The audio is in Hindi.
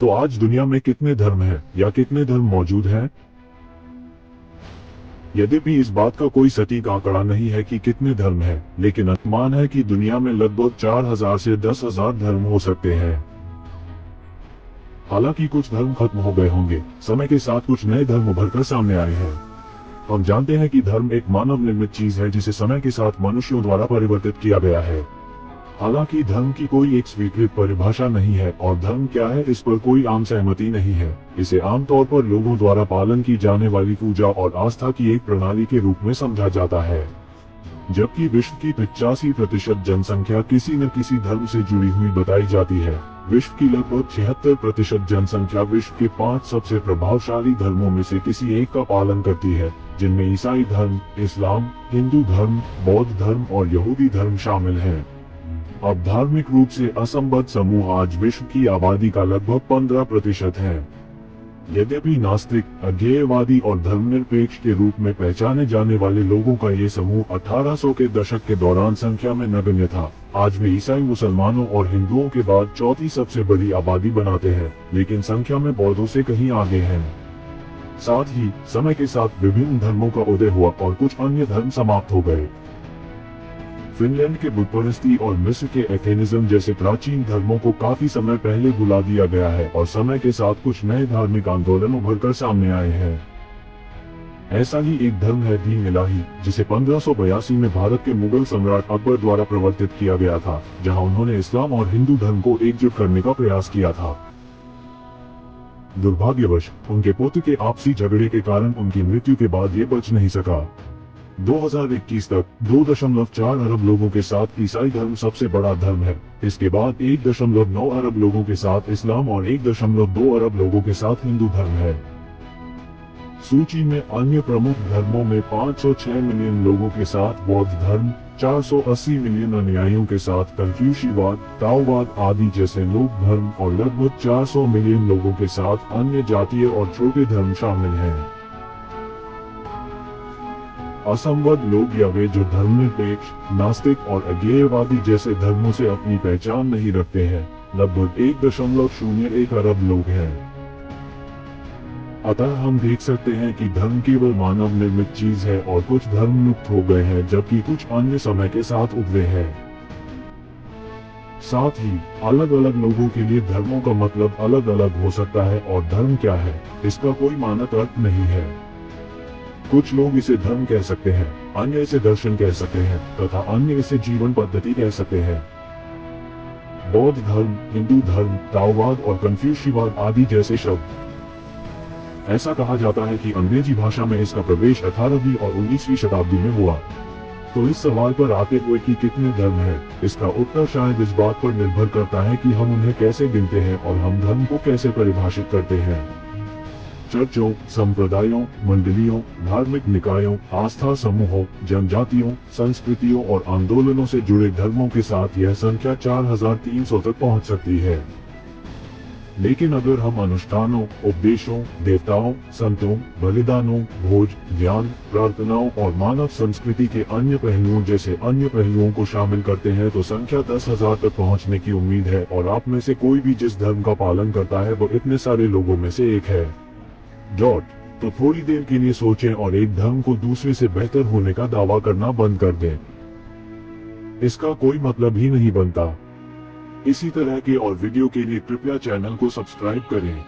तो आज दुनिया में कितने धर्म हैं या कितने धर्म मौजूद हैं? यद्यपि इस बात का कोई सटीक आंकड़ा नहीं है कि कितने धर्म हैं, लेकिन अनुमान है कि दुनिया में लगभग 4000 से 10,000 धर्म हो सकते हैं। हालांकि कुछ धर्म खत्म हो गए होंगे, समय के साथ कुछ नए धर्म उभरकर सामने आए हैं। हम जानते हैं कि धर्म एक मानव निर्मित चीज है जिसे समय के साथ मनुष्यों द्वारा परिवर्तित किया गया है। हालांकि धर्म की कोई एक स्वीकृत परिभाषा नहीं है और धर्म क्या है इस पर कोई आम सहमति नहीं है। इसे आमतौर पर लोगों द्वारा पालन की जाने वाली पूजा और आस्था की एक प्रणाली के रूप में समझा जाता है। जबकि विश्व की 85% जनसंख्या किसी न किसी धर्म से जुड़ी हुई बताई जाती है। विश्व की लगभग 76% जनसंख्या विश्व के 5 सबसे प्रभावशाली धर्मों में से किसी एक का पालन करती है, जिनमें ईसाई धर्म, इस्लाम, हिंदू धर्म, बौद्ध धर्म और यहूदी धर्म शामिल हैं। अब धार्मिक रूप से असंबद्ध समूह आज विश्व की आबादी का लगभग 15% है। यद्यपि नास्तिक, अज्ञेयवादी और धर्मनिरपेक्ष के रूप में पहचाने जाने वाले लोगों का ये समूह 1800 के दशक के दौरान संख्या में नगण्य था। आज वे ईसाई, मुसलमानों और हिंदुओं के बाद चौथी सबसे बड़ी आबादी बनाते हैं, लेकिन संख्या में बौद्धों से कहीं आगे हैं। साथ ही समय के साथ विभिन्न धर्मों का उदय हुआ और कुछ अन्य धर्म समाप्त हो गए। फिनलैंड के बुतपरस्ती और मिस्र के एथेनिज्म जैसे प्राचीन धर्मों को काफी समय पहले भुला दिया गया है और समय के साथ कुछ नए धार्मिक आंदोलन उभरकर सामने आए हैं। ऐसा ही एक धर्म है दीन इलाही, जिसे 1582 में भारत के मुगल सम्राट अकबर द्वारा प्रवर्तित किया गया था, जहां उन्होंने इस्लाम और हिंदू धर्म को एकजुट करने का प्रयास किया था। दुर्भाग्यवश उनके पुत्र के आपसी झगड़े के कारण उनकी मृत्यु के बाद ये बच नहीं सका। 2021 तक 2.4 अरब लोगों के साथ ईसाई धर्म सबसे बड़ा धर्म है। इसके बाद 1.9 अरब लोगों के साथ इस्लाम और 1.2 अरब लोगों के साथ हिंदू धर्म है। सूची में अन्य प्रमुख धर्मों में 506 मिलियन लोगों के साथ बौद्ध धर्म, 480 मिलियन अनुयायियों के साथ कन्फ्यूशियवाद, ताओवाद आदि जैसे लोक धर्म और लगभग 400 मिलियन लोगों के साथ अन्य जातीय और छोटे धर्म शामिल हैं। असंबद्ध लोग या वे जो धर्मनिरपेक्ष, नास्तिक और अज्ञेयवादी जैसे धर्मों से अपनी पहचान नहीं रखते हैं, लगभग 1.01 अरब लोग हैं। अतः हम देख सकते हैं कि धर्म केवल मानव निर्मित चीज है और कुछ धर्म लुप्त हो गए हैं जबकि कुछ अन्य समय के साथ उभरे हैं। साथ ही अलग अलग लोगों के लिए धर्मों का मतलब अलग अलग हो सकता है और धर्म क्या है इसका कोई मानक अर्थ नहीं है। कुछ लोग इसे धर्म कह सकते हैं, अन्य इसे दर्शन कह सकते हैं तथा अन्य इसे जीवन पद्धति कह सकते हैं। बौद्ध धर्म, हिंदू धर्म, ताओवाद और कन्फ्यूशियवाद आदि जैसे शब्द। ऐसा कहा जाता है कि अंग्रेजी भाषा में इसका प्रवेश 18वीं और 19वीं शताब्दी में हुआ। तो इस सवाल पर आते हुए कि कितने धर्म हैं, इसका उत्तर शायद इस बात पर निर्भर करता है कि हम उन्हें कैसे गिनते हैं और हम धर्म को कैसे परिभाषित करते हैं। चर्चों, संप्रदायों, मंडलियों, धार्मिक निकायों, आस्था समूहों, जनजातियों, संस्कृतियों और आंदोलनों से जुड़े धर्मों के साथ यह संख्या 4300 तक पहुंच सकती है। लेकिन अगर हम अनुष्ठानों, उपदेशों, देवताओं, संतों, बलिदानों, भोज, ज्ञान, प्रार्थनाओं और मानव संस्कृति के अन्य पहलुओं जैसे अन्य पहलुओं को शामिल करते हैं तो संख्या 10,000 तक पहुंचने की उम्मीद है और आप में से कोई भी जिस धर्म का पालन करता है वो इतने सारे लोगों में से एक है। तो थोड़ी देर के लिए सोचें और एक धर्म को दूसरे से बेहतर होने का दावा करना बंद कर दें। इसका कोई मतलब ही नहीं बनता। इसी तरह के और वीडियो के लिए कृपया चैनल को सब्सक्राइब करें।